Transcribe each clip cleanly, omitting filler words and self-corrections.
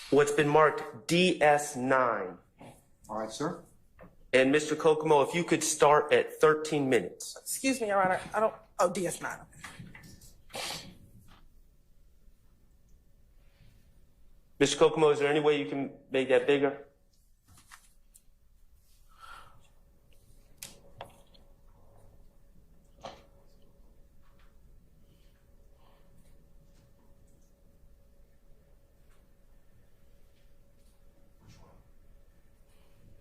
what's been marked DS9. All right, sir. And Mr. Kokomo, if you could start at 13 minutes. Excuse me, Your Honor. I don't. Oh, DS9. Mr. Kokomo, is there any way you can make that bigger?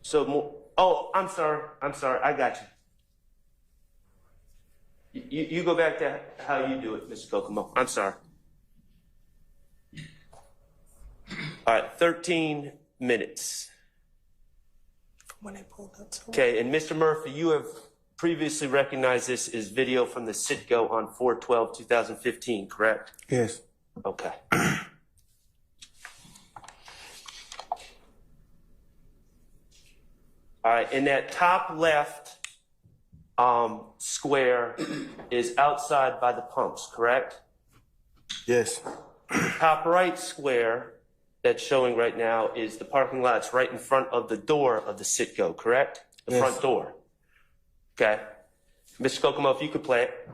So more, oh, I'm sorry, I got you. You go back to how you do it, Mr. Kokomo. I'm sorry. All right, 13 minutes. When they pulled up to Okay, and Mr. Murphy, you have previously recognized this as video from the Citgo on 4/12/2015, correct? Yes. Okay. All right, in that top left square is outside by the pumps, correct? Yes. Top right square that's showing right now is the parking lots right in front of the door of the Citgo, correct? The Yes. front door. Okay. Mr. Kokomo, if you could play it.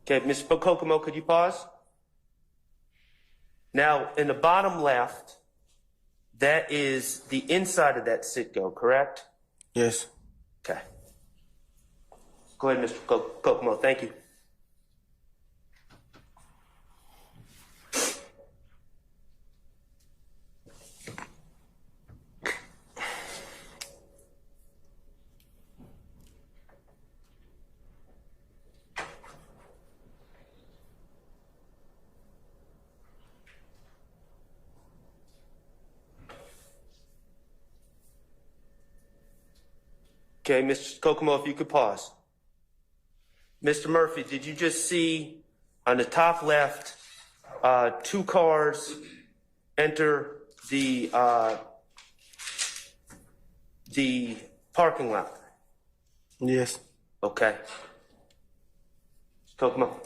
Okay, Mr. Kokomo, could you pause? Now, in the bottom left, that is the inside of that Citgo, correct? Yes. Okay. Go ahead, Mr. Kokomo. Thank you. Okay, Mr. Kokomo, if you could pause. Mr. Murphy, did you just see on the top left, two cars enter the parking lot? Yes. Okay. Kokomo.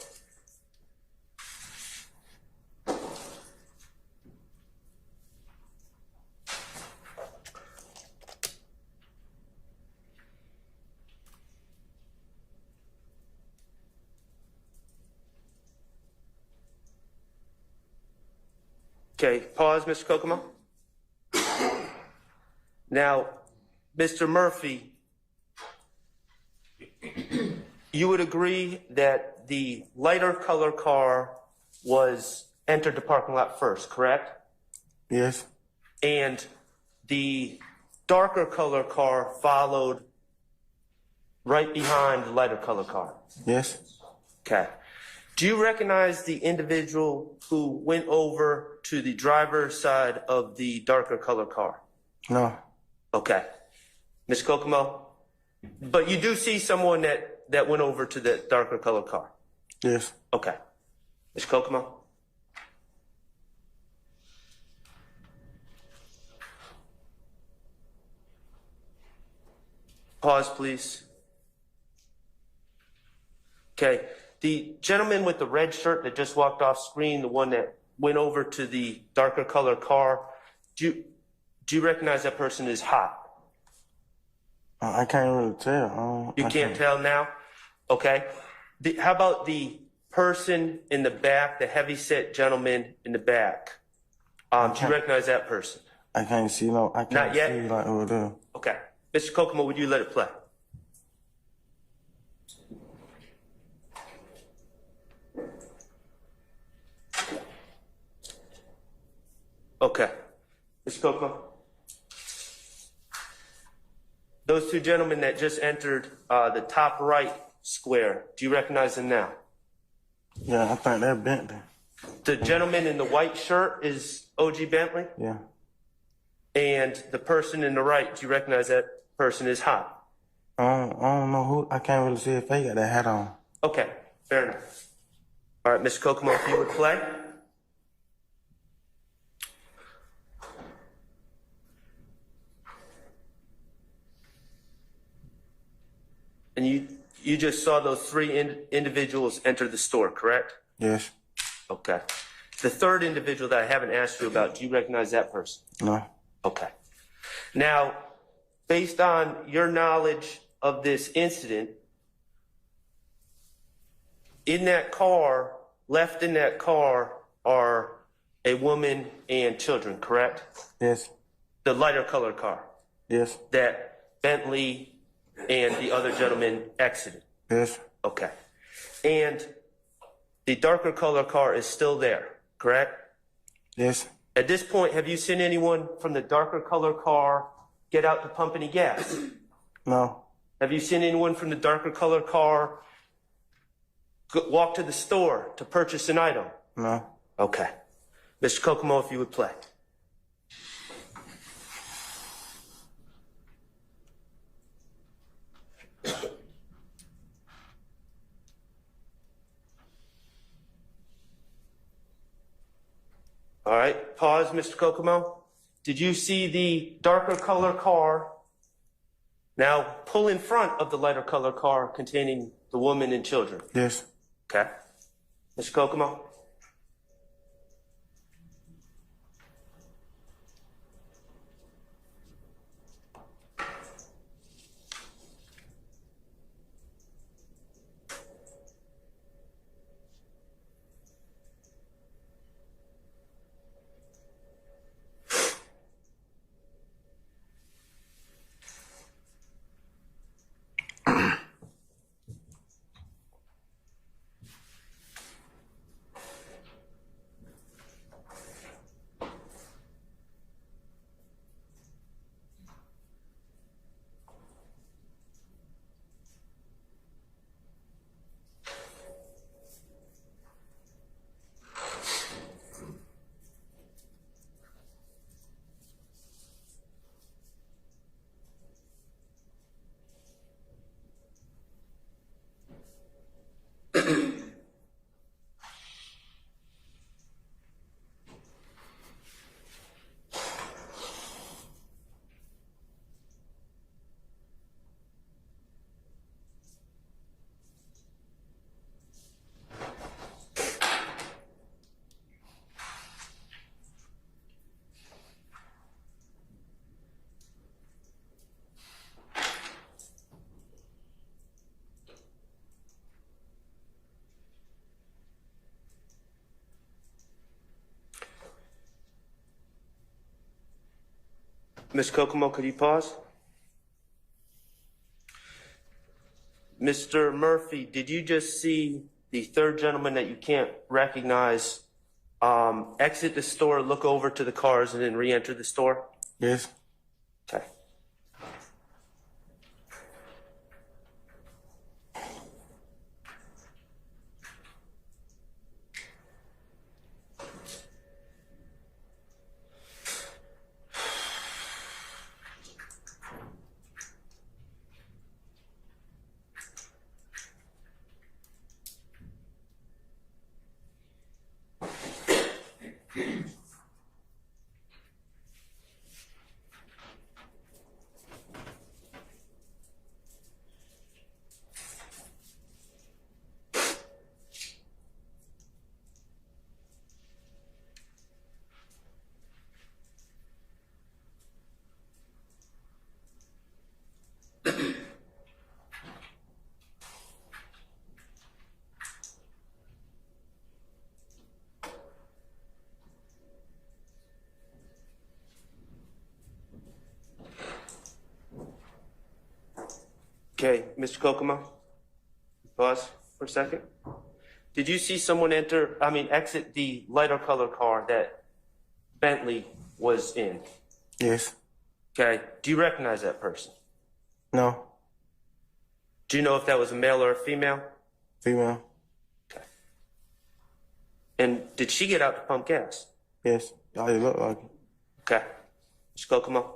Okay, pause, Mr. Kokomo. Now, Mr. Murphy, you would agree that the lighter color car was entered the parking lot first, correct? Yes. And the darker color car followed right behind the lighter color car. Yes. Okay. Do you recognize the individual who went over to the driver's side of the darker color car? No. Okay. Ms. Kokomo? But you do see someone that went over to the darker color car? Yes. Okay. Ms. Kokomo? Pause, please. Okay. The gentleman with the red shirt that just walked off screen, the one that went over to the darker color car, do you recognize that person is hot? I can't really tell. You can't tell now? Okay. How about the person in the back, the heavy-set gentleman in the back? Do you recognize that person? I can't see no. I can't Not yet? see like over there. Okay. Mr. Kokomo, would you let it play? Okay. Mr. Kokomo? Those two gentlemen that just entered the top right square, do you recognize them now? Yeah, I think they're Bentley. The gentleman in the white shirt is OG Bentley? Yeah. And the person in the right, do you recognize that person is hot? I don't know who. I can't really see if they got that hat on. Okay, fair enough. All right, Mr. Kokomo, if you would play. And you just saw those three individuals enter the store, correct? Yes. Okay. The third individual that I haven't asked you about, do you recognize that person? No. Okay. Now, based on your knowledge of this incident, in that car, left in that car are a woman and children, correct? Yes. The lighter colored car Yes. that Bentley and the other gentleman exited. Yes. Okay. And the darker color car is still there, correct? Yes. At this point, have you seen anyone from the darker color car get out to pump any gas? No. Have you seen anyone from the darker color car walk to the store to purchase an item? No. Okay. Mr. Kokomo, if you would play. All right, pause, Mr. Kokomo. Did you see the darker color car now pull in front of the lighter color car containing the woman and children? Yes. Okay. Mr. Kokomo? Ms. Kokomo, could you pause? Mr. Murphy, did you just see the third gentleman that you can't recognize exit the store, look over to the cars, and then re-enter the store? Yes. Okay. Okay, Mr. Kokomo, pause for a second. Did you see someone exit the lighter color car that Bentley was in? Yes. Okay, do you recognize that person? No. Do you know if that was a male or a female? Female. Okay. And did she get out to pump gas? Yes. Y'all look like it. Okay. Mr. Kokomo?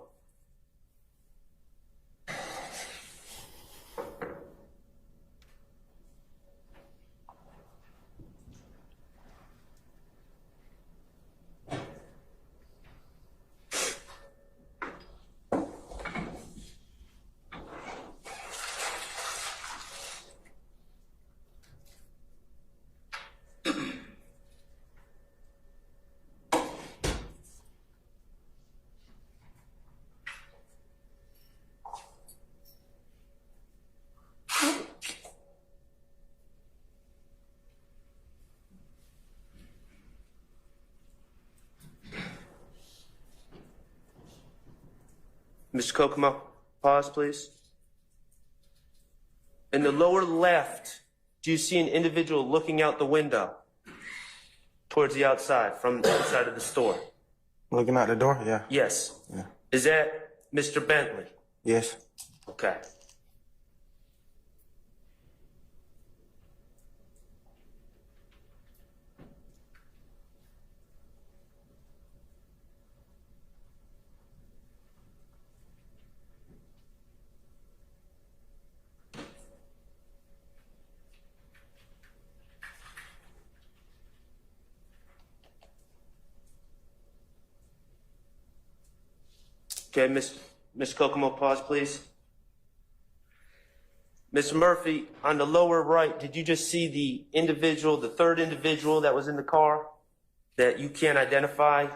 Mr. Kokomo, pause, please. In the lower left, do you see an individual looking out the window towards the outside, from the inside of the store? Looking out the door? Yeah. Yes. Yeah. Is that Mr. Bentley? Yes. Okay. Okay, Ms. Kokomo, pause, please. Mr. Murphy, on the lower right, did you just see the individual, the third individual that was in the car that you can't identify,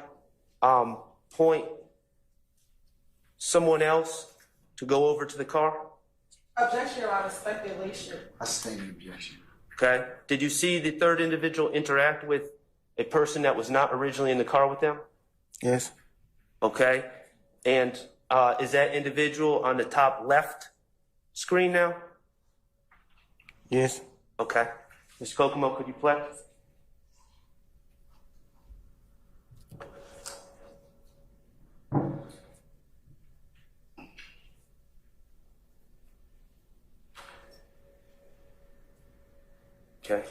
point someone else to go over to the car? Objection, Your Honor, speculation. I sustain the objection. Okay. Did you see the third individual interact with a person that was not originally in the car with them? Yes. Okay. And is that individual on the top left screen now? Yes. Okay. Ms. Kokomo, could you play? Okay.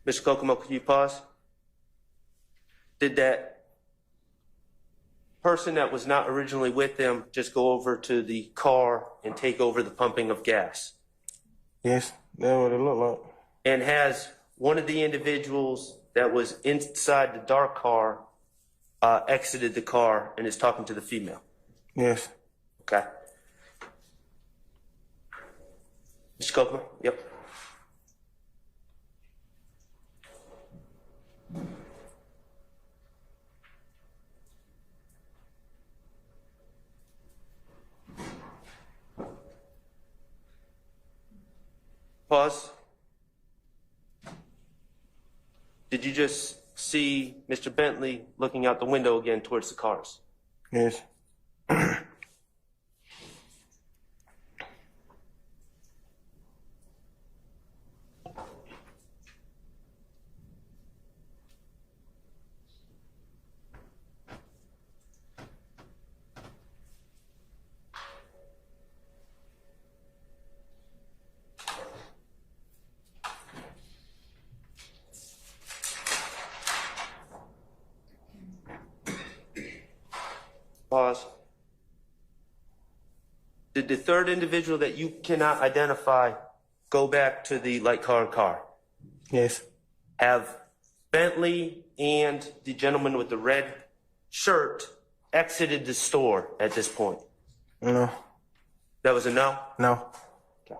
Ms. Kokomo, could you pause? Did that person that was not originally with them just go over to the car and take over the pumping of gas? Yes. That's what it looked like. And has one of the individuals that was inside the dark car exited the car and is talking to the female? Yes. Okay. Mr. Kokomo? Yep. Pause. Did you just see Mr. Bentley looking out the window again towards the cars? Yes. Pause. Did the third individual that you cannot identify go back to the light colored car? Yes. Have Bentley and the gentleman with the red shirt exited the store at this point? No. That was a no? No. Okay.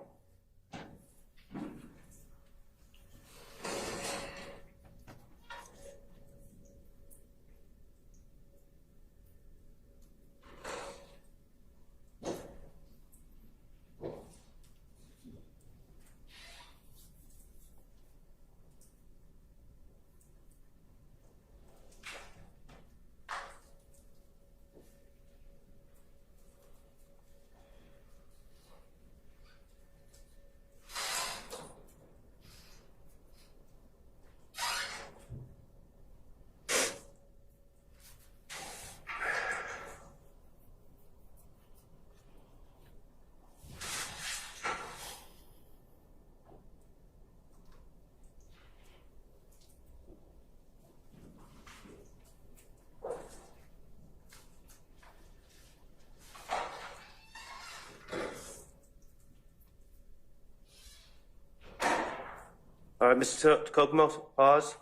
All right, Mr. Kokomo, pause.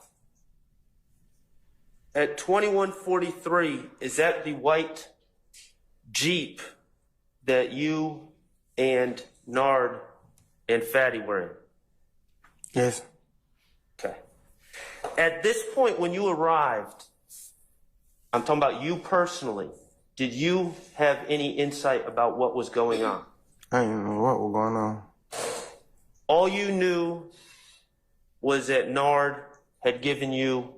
At 2143, is that the white Jeep that you and Nard and Fatty were in? Yes. Okay. At this point, when you arrived, I'm talking about you personally, did you have any insight about what was going on? I didn't know what was going on. All you knew was that Nard had given you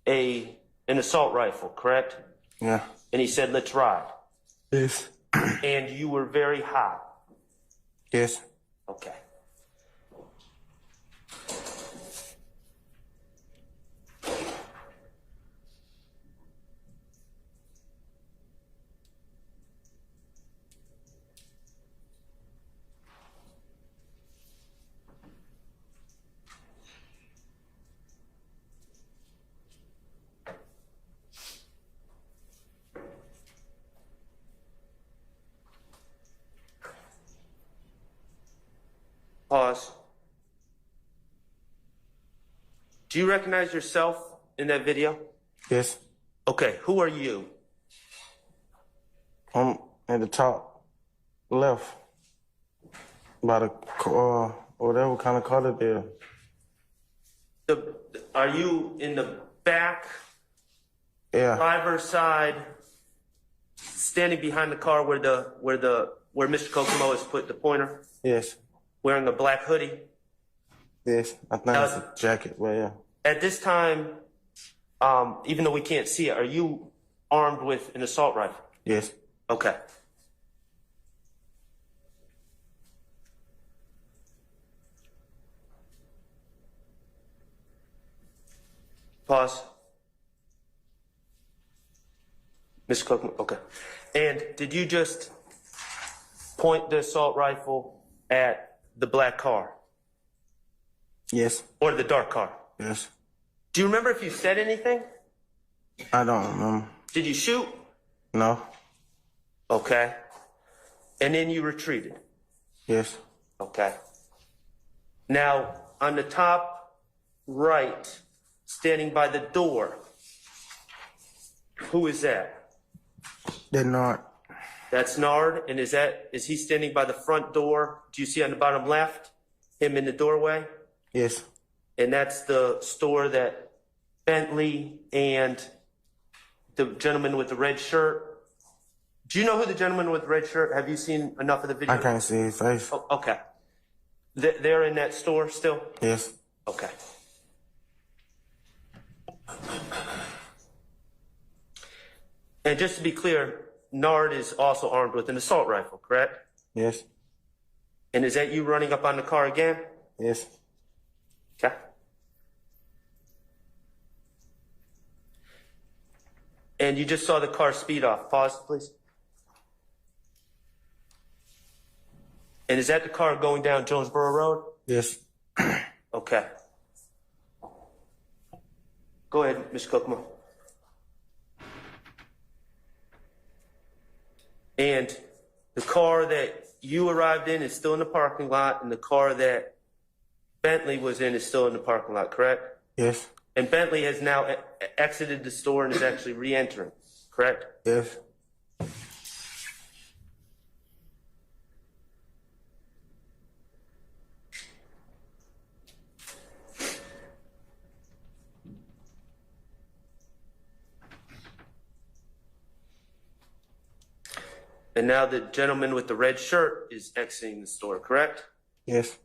an assault rifle, correct? Yeah. And he said, let's ride. Yes. And you were very hot. Yes. Okay. Pause. Do you recognize yourself in that video? Yes. Okay, who are you? I'm at the top left. By the whatever kind of car it is. Are you in the back, Yeah. driver's side, standing behind the car where Mr. Kokomo has put the pointer, Yes. wearing a black hoodie? Yes. I think it's a jacket, but yeah. At this time, even though we can't see it, are you armed with an assault rifle? Yes. Okay. Pause. Mr. Kokomo, okay. And did you just point the assault rifle at the black car Yes. or the dark car? Yes. Do you remember if you said anything? I don't remember. Did you shoot? No. Okay. And then you retreated? Yes. Okay. Now, on the top right, standing by the door, who is that? They're not. That's Nard, and is he standing by the front door? Do you see on the bottom left, him in the doorway? Yes. And that's the store that Bentley and the gentleman with the red shirt. Do you know who the gentleman with the red shirt? Have you seen enough of the video? I can't see his face. Oh, okay. They're in that store still? Yes. Okay. And just to be clear, Nard is also armed with an assault rifle, correct? Yes. And is that you running up on the car again? Yes. Okay. And you just saw the car speed off. Pause, please. And is that the car going down Jonesboro Road? Yes. Okay. Go ahead, Mr. Kokomo. And the car that you arrived in is still in the parking lot, and the car that Bentley was in is still in the parking lot, correct? Yes. And Bentley has now exited the store and is actually re-entering, correct? Yes. And now the gentleman with the red shirt is exiting the store, correct? Yes.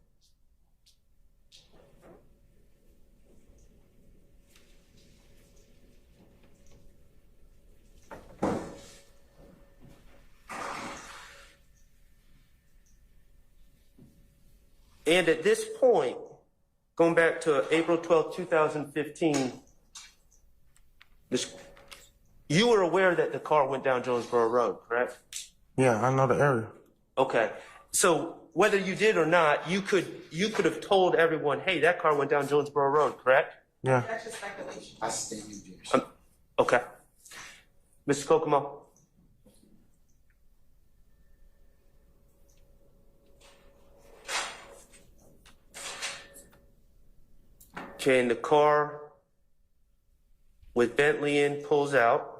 And at this point, going back to April 12th, 2015, you were aware that the car went down Jonesboro Road, correct? Yeah, I know the area. Okay. So whether you did or not, you could have told everyone, hey, that car went down Jonesboro Road, correct? Yeah. That's just speculation. I stay in New Jersey. Okay. Mr. Kokomo. Okay, and the car with Bentley in pulls out.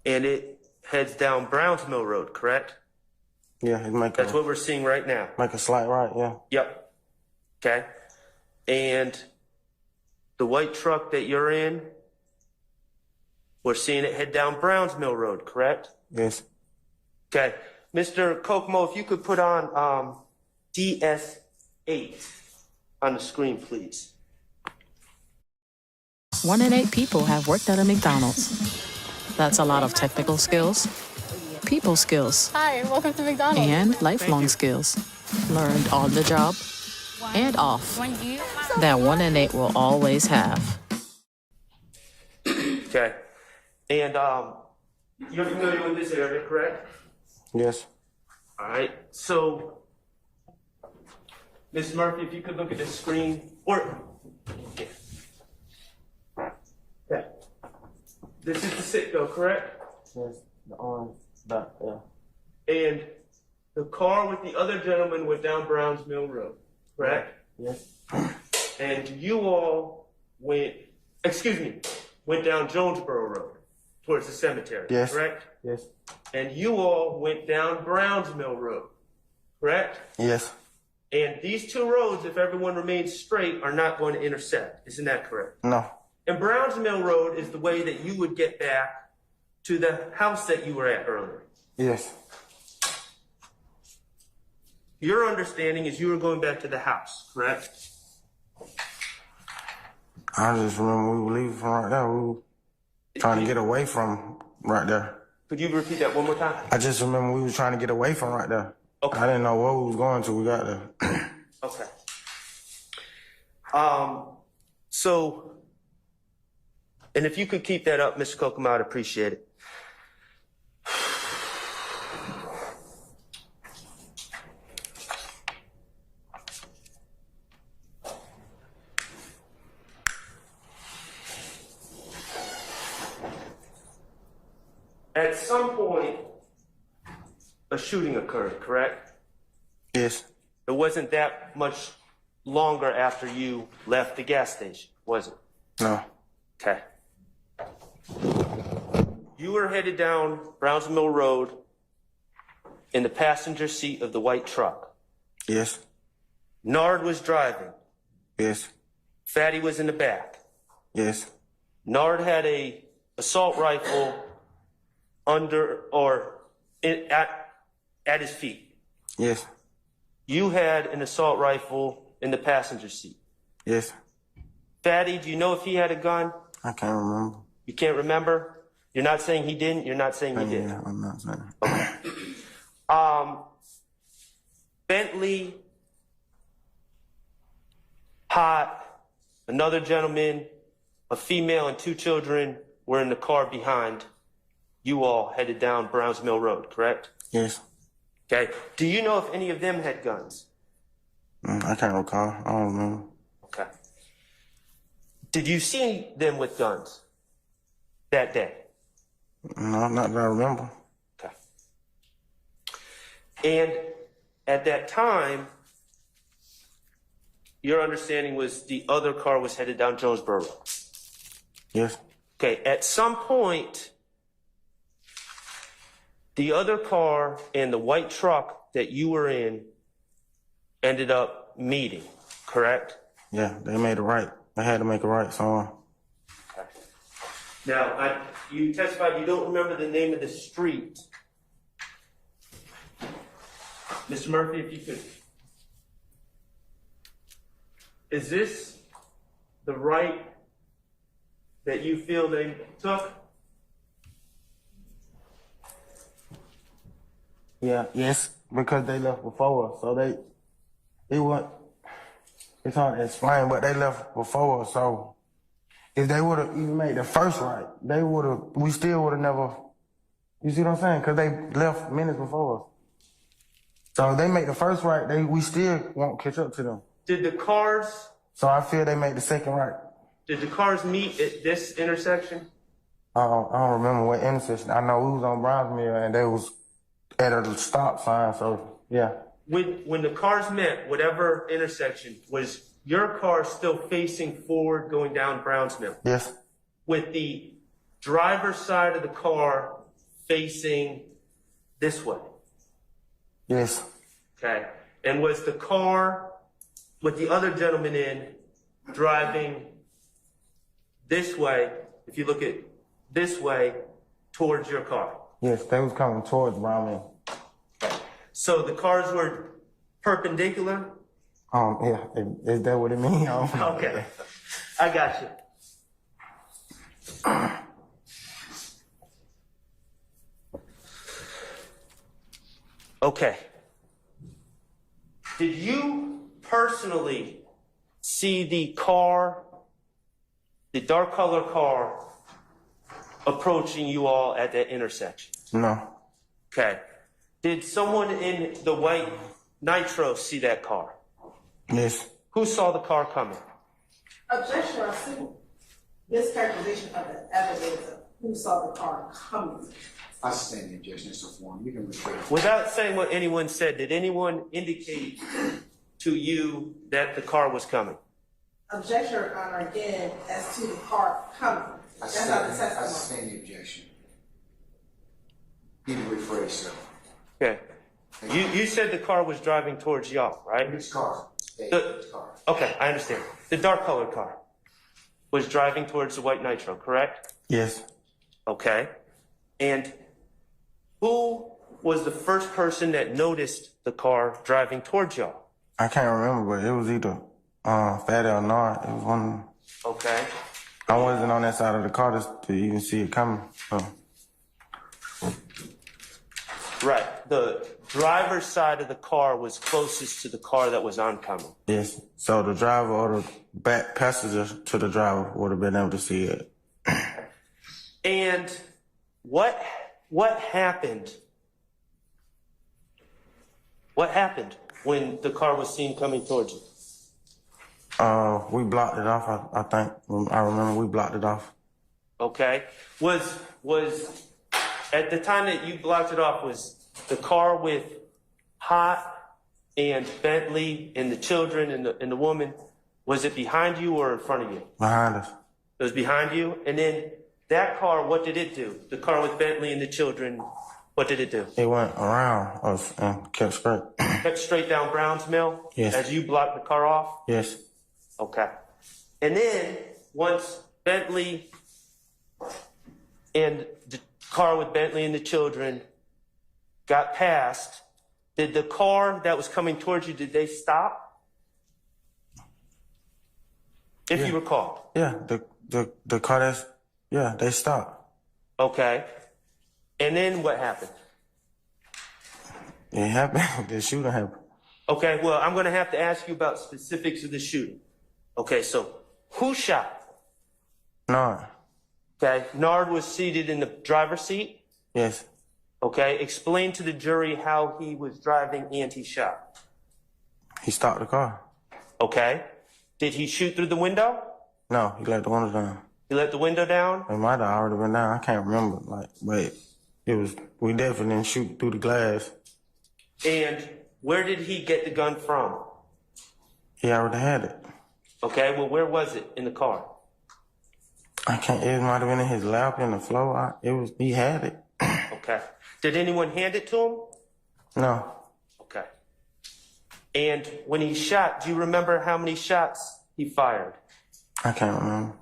And it heads down Browns Mill Road, correct? Yeah, it make That's what we're seeing right now. make a slight right, yeah. Yep. Okay. And the white truck that you're in, we're seeing it head down Browns Mill Road, correct? Yes. Okay. Mr. Kokomo, if you could put on DS8 on the screen, please. 1 in 8 people have worked at a McDonald's. That's a lot of technical skills, people skills, Hi, welcome to McDonald's. and lifelong skills learned on the job and off that 1 in 8 will always have. Okay. And you're familiar with this area, correct? Yes. All right. So, Ms. Murphy, if you could look at the screen, or yeah. This is the Citgo, correct? Yes. The orange back there. And the car with the other gentleman went down Browns Mill Road, correct? Yes. And you all went down Jonesboro Road towards the cemetery, Yes. correct? Yes. And you all went down Browns Mill Road, correct? Yes. And these two roads, if everyone remains straight, are not going to intersect. Isn't that correct? No. And Browns Mill Road is the way that you would get back to the house that you were at earlier. Yes. Your understanding is you were going back to the house, correct? I just remember we were leaving from right there. We were trying to get away from right there. Could you repeat that one more time? I just remember we was trying to get away from right there. Okay. I didn't know where we was going till we got there. Okay. So, and if you could keep that up, Mr. Kokomo, I'd appreciate it. At some point, a shooting occurred, correct? Yes. It wasn't that much longer after you left the gas station, was it? No. Okay. You were headed down Browns Mill Road in the passenger seat of the white truck. Yes. Nard was driving. Yes. Fatty was in the back. Yes. Nard had a assault rifle at his feet. Yes. You had an assault rifle in the passenger seat. Yes. Fatty, do you know if he had a gun? I can't remember. You can't remember? You're not saying he didn't? You're not saying he did? Yeah, I'm not saying. Bentley, Hot, another gentleman, a female, and 2 children were in the car behind. You all headed down Browns Mill Road, correct? Yes. Okay. Do you know if any of them had guns? I can't recall. I don't remember. Okay. Did you see them with guns that day? No, not that I remember. Okay. And at that time, your understanding was the other car was headed down Jonesboro Road. Yes. Okay. At some point, the other car and the white truck that you were in ended up meeting, correct? Yeah, they made a right. They had to make a right somewhere. Okay. Now, you testified you don't remember the name of the street. Mr. Murphy, if you could. Is this the right that you feel they took? Yeah, yes, because they left before us, so they went. It's hard to explain, but they left before us, so if they would have even made the first right, we still would have never, you see what I'm saying? Because they left minutes before us. So if they make the first right, we still won't catch up to them. Did the cars So I feel they made the second right. meet at this intersection? I don't remember what intersection. I know we was on Brownsmere and they was at a stop sign, so yeah. When the cars met, whatever intersection, was your car still facing forward going down Browns Mill? Yes. With the driver's side of the car facing this way? Yes. Okay. And was the car with the other gentleman in driving this way, if you look at this way, towards your car? Yes, they was coming towards Brownsmere. So the cars were perpendicular? Yeah, is that what it means? Okay. I got you. Okay. Did you personally see the car, the dark color car, approaching you all at that intersection? No. Okay. Did someone in the white Nitro see that car? Yes. Who saw the car coming? Objection, Your Honor. Mischaracterization of the evidence of who saw the car coming. I sustain the objection. It's a form. You can refer. Without saying what anyone said, did anyone indicate to you that the car was coming? Objection, Your Honor, again, as to the car coming. I That's not the sustain testimony. the objection. You can rephrase, sir. Okay. You said the car was driving towards y'all, right? Which car? The- car. Okay, I understand. The dark colored car was driving towards the white Nitro, correct? Yes. Okay. And who was the first person that noticed the car driving towards y'all? I can't remember, but it was either Fatty or Nard. It was one. Okay. I wasn't on that side of the car to even see it coming. So. Right. The driver's side of the car was closest to the car that was oncoming. Yes. So the driver or the back passenger to the driver would have been able to see it. And what happened? What happened when the car was seen coming towards you? We blocked it off. I think I remember we blocked it off. Okay. Was at the time that you blocked it off, was the car with Hot and Bentley and the children and the woman, was it behind you or in front of you? Behind us. It was behind you. And then that car, what did it do? The car with Bentley and the children, what did it do? It went around us and kept straight. Kept straight down Browns Mill? Yes. As you blocked the car off? Yes. Okay. And then once Bentley and the car with Bentley and the children got past, did the car that was coming towards you, did they stop? If Yeah. you recall. Yeah. The car that's they stopped. Okay. And then what happened? It happened. The shooting happened. Okay, well, I'm going to have to ask you about specifics of the shooting. Okay, so who shot? No. Okay, Nard was seated in the driver's seat. Yes. Okay, explain to the jury how he was driving and he shot. He stopped the car. Okay, did he shoot through the window? No, he let the window down. He let the window down? It might have already been down. I can't remember. But it was. We definitely didn't shoot through the glass. And where did he get the gun from? He already had it. Okay, well, where was it in the car? I can't. It might have been in his lap in the floor. He had it. Okay. Did anyone hand it to him? No. Okay. And when he shot, do you remember how many shots he fired? I can't remember.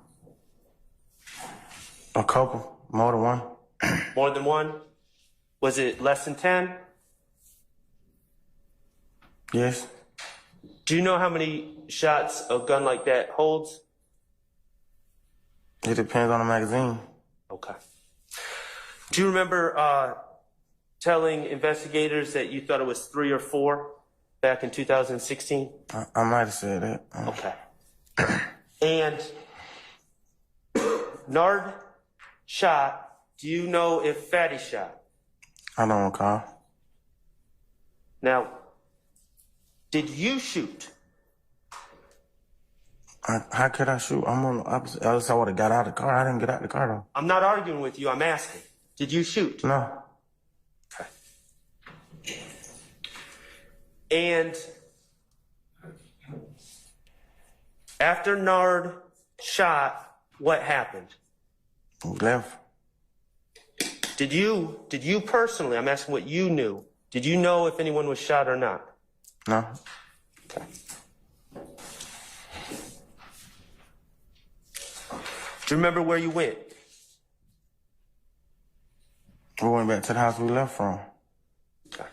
A couple. More than one. More than one? Was it less than 10? Yes. Do you know how many shots a gun like that holds? It depends on the magazine. Okay. Do you remember telling investigators that you thought it was 3 or 4 back in 2016? I might have said that. Okay. And Nard shot. Do you know if Fatty shot? I don't recall. Now, did you shoot? How could I shoot? I'm on the opposite. Else I would have got out of the car. I didn't get out of the car though. I'm not arguing with you. I'm asking. Did you shoot? No. Okay. And after Nard shot, what happened? We left. Did you personally, I'm asking what you knew, did you know if anyone was shot or not? No. Okay. Do you remember where you went? We went back to the house we left from. Okay.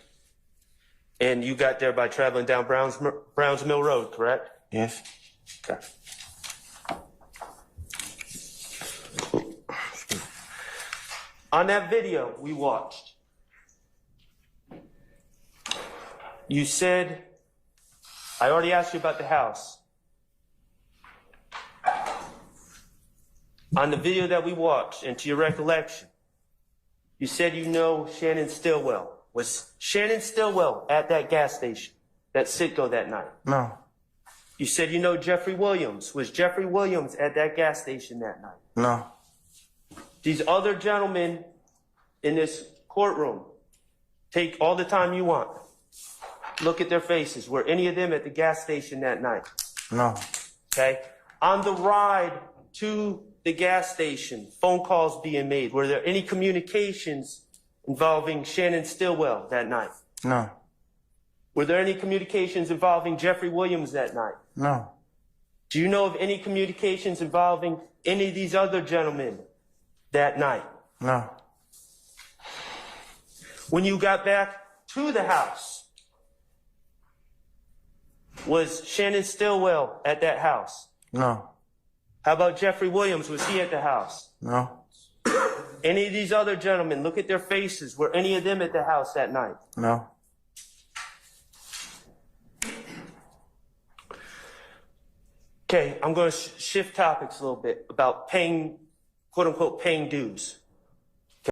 And you got there by traveling down Browns Mill Road, correct? Yes. Okay. On that video we watched, you said, I already asked you about the house. On the video that we watched, and to your recollection, you said you know Shannon Stillwell. Was Shannon Stillwell at that gas station, that Citgo that night? No. You said you know Jeffrey Williams. Was Jeffrey Williams at that gas station that night? No. These other gentlemen in this courtroom, take all the time you want. Look at their faces. Were any of them at the gas station that night? No. Okay. On the ride to the gas station, phone calls being made. Were there any communications involving Shannon Stillwell that night? No. Were there any communications involving Jeffrey Williams that night? No. Do you know of any communications involving any of these other gentlemen that night? No. When you got back to the house, was Shannon Stillwell at that house? No. How about Jeffrey Williams? Was he at the house? No. Any of these other gentlemen, look at their faces. Were any of them at the house that night? No. Okay, I'm going to shift topics a little bit about paying, quote unquote, paying dues.